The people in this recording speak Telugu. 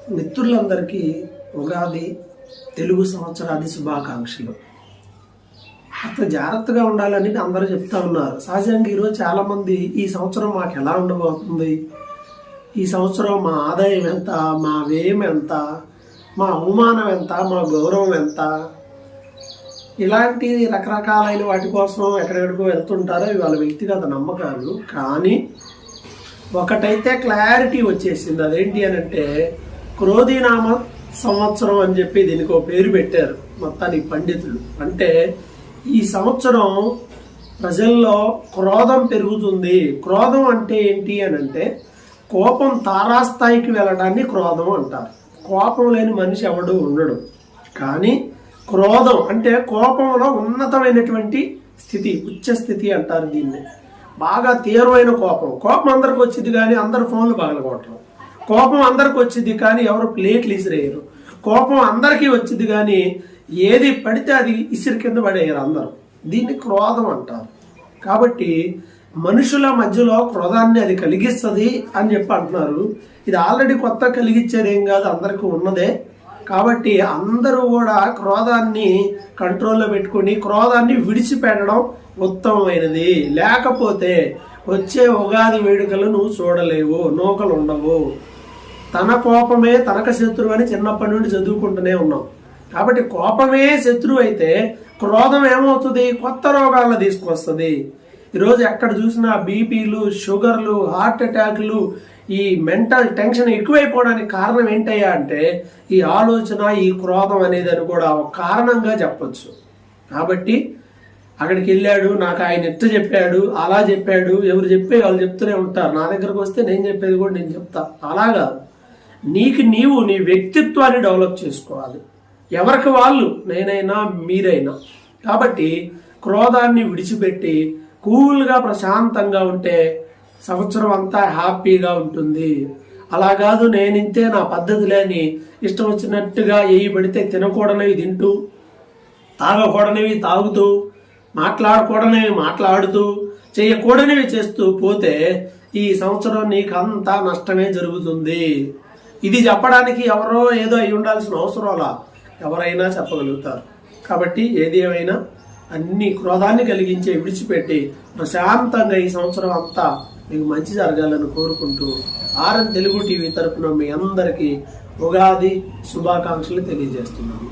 మిత్రులందరికీ ఉగాది తెలుగు సంవత్సరాది శుభాకాంక్షలు. అంత జాగ్రత్తగా ఉండాలని అందరూ చెప్తా ఉన్నారు. సహజంగా ఈరోజు చాలామంది ఈ సంవత్సరం మాకు ఎలా ఉండబోతుంది, ఈ సంవత్సరం మా ఆదాయం ఎంత, మా వ్యయం ఎంత, మా అవమానం ఎంత, మా గౌరవం ఎంత, ఇలాంటి రకరకాలైన వాటి కోసం ఎక్కడెక్కడికో వెళ్తుంటారో ఇవి వాళ్ళ వ్యక్తిగత నమ్మకాలు. కానీ ఒకటైతే క్లారిటీ వచ్చేసింది. అదేంటి అని అంటే క్రోధీనామ సంవత్సరం అని చెప్పి దీనికి ఒక పేరు పెట్టారు మొత్తానికి పండితులు. అంటే ఈ సంవత్సరం ప్రజల్లో క్రోధం పెరుగుతుంది. క్రోధం అంటే ఏంటి అని అంటే కోపం తారాస్థాయికి వెళ్ళడాన్ని క్రోధం అంటారు. కోపం లేని మనిషి ఎవడు ఉండడు. కానీ క్రోధం అంటే కోపంలో ఉన్నతమైనటువంటి స్థితి, ఉచ్చ స్థితి అంటారు దీన్ని. బాగా తీవ్రమైన కోపం అందరికి వచ్చింది కానీ అందరు ఫోన్లు పగలగొట్టరు. కోపం అందరికి వచ్చింది కానీ ఎవరు ప్లేట్లు ఇసిరేయరు. కోపం అందరికీ వచ్చింది కానీ ఏది పడితే అది ఇసిరి కింద పడేయరు అందరూ. దీన్ని క్రోధం అంటారు. కాబట్టి మనుషుల మధ్యలో క్రోధాన్ని అది కలిగిస్తుంది అని చెప్పి అంటున్నారు. ఇది ఆల్రెడీ కొత్త కలిగించేదేం కాదు, అందరికీ ఉన్నదే. కాబట్టి అందరూ కూడా క్రోధాన్ని కంట్రోల్లో పెట్టుకుని క్రోధాన్ని విడిచిపెట్టడం ఉత్తమమైనది. లేకపోతే వచ్చే ఉగాది వేడుకలు నువ్వు చూడలేవు, నూకలు ఉండవు. తన కోపమే తనకు శత్రువు అని చిన్నప్పటి నుండి చదువుకుంటూనే ఉన్నాం. కాబట్టి కోపమే శత్రువు అయితే క్రోధం ఏమవుతుంది, కొత్త రోగాలను తీసుకొస్తుంది. ఈరోజు ఎక్కడ చూసినా బీపీలు, షుగర్లు, హార్ట్ అటాక్లు, ఈ మెంటల్ టెన్షన్ ఎక్కువైపోవడానికి కారణం ఏంటయ్యా అంటే ఈ ఆలోచన, ఈ క్రోధం అనేది అని కూడా ఒక కారణంగా చెప్పచ్చు. కాబట్టి అక్కడికి వెళ్ళాడు, నాకు ఆయన ఎట్ట చెప్పాడు, అలా చెప్పాడు, ఎవరు చెప్పే వాళ్ళు చెప్తూనే ఉంటారు. నా దగ్గరకు వస్తే నేను చెప్పేది కూడా నేను చెప్తా. అలాగా నీవు నీ వ్యక్తిత్వాన్ని డెవలప్ చేసుకోవాలి. ఎవరికి వాళ్ళు, నేనైనా మీరైనా. కాబట్టి క్రోధాన్ని విడిచిపెట్టి కూల్గా ప్రశాంతంగా ఉంటే సంవత్సరం అంతా హ్యాపీగా ఉంటుంది. అలా కాదు నేనింతే నా పద్ధతి లేని ఇష్టం వచ్చినట్టుగా ఏవి పడితే తినకూడనివి తింటూ, తాగకూడనివి తాగుతూ, మాట్లాడకూడనివి మాట్లాడుతూ, చేయకూడనివి చేస్తూ పోతే ఈ సంవత్సరం నీకు అంతా నష్టమే జరుగుతుంది. ఇది చెప్పడానికి ఎవరో ఏదో అయి ఉండాల్సిన అవసరంలా ఎవరైనా చెప్పగలుగుతారు. కాబట్టి ఏది ఏమైనా అన్ని క్రోధాన్ని కలిగించే విడిచిపెట్టి ప్రశాంతంగా ఈ సంవత్సరం అంతా మీకు మంచి జరగాలని కోరుకుంటూ ఆర్ఎన్ తెలుగు టీవీ తరపున మీ అందరికీ ఉగాది శుభాకాంక్షలు తెలియజేస్తున్నాను.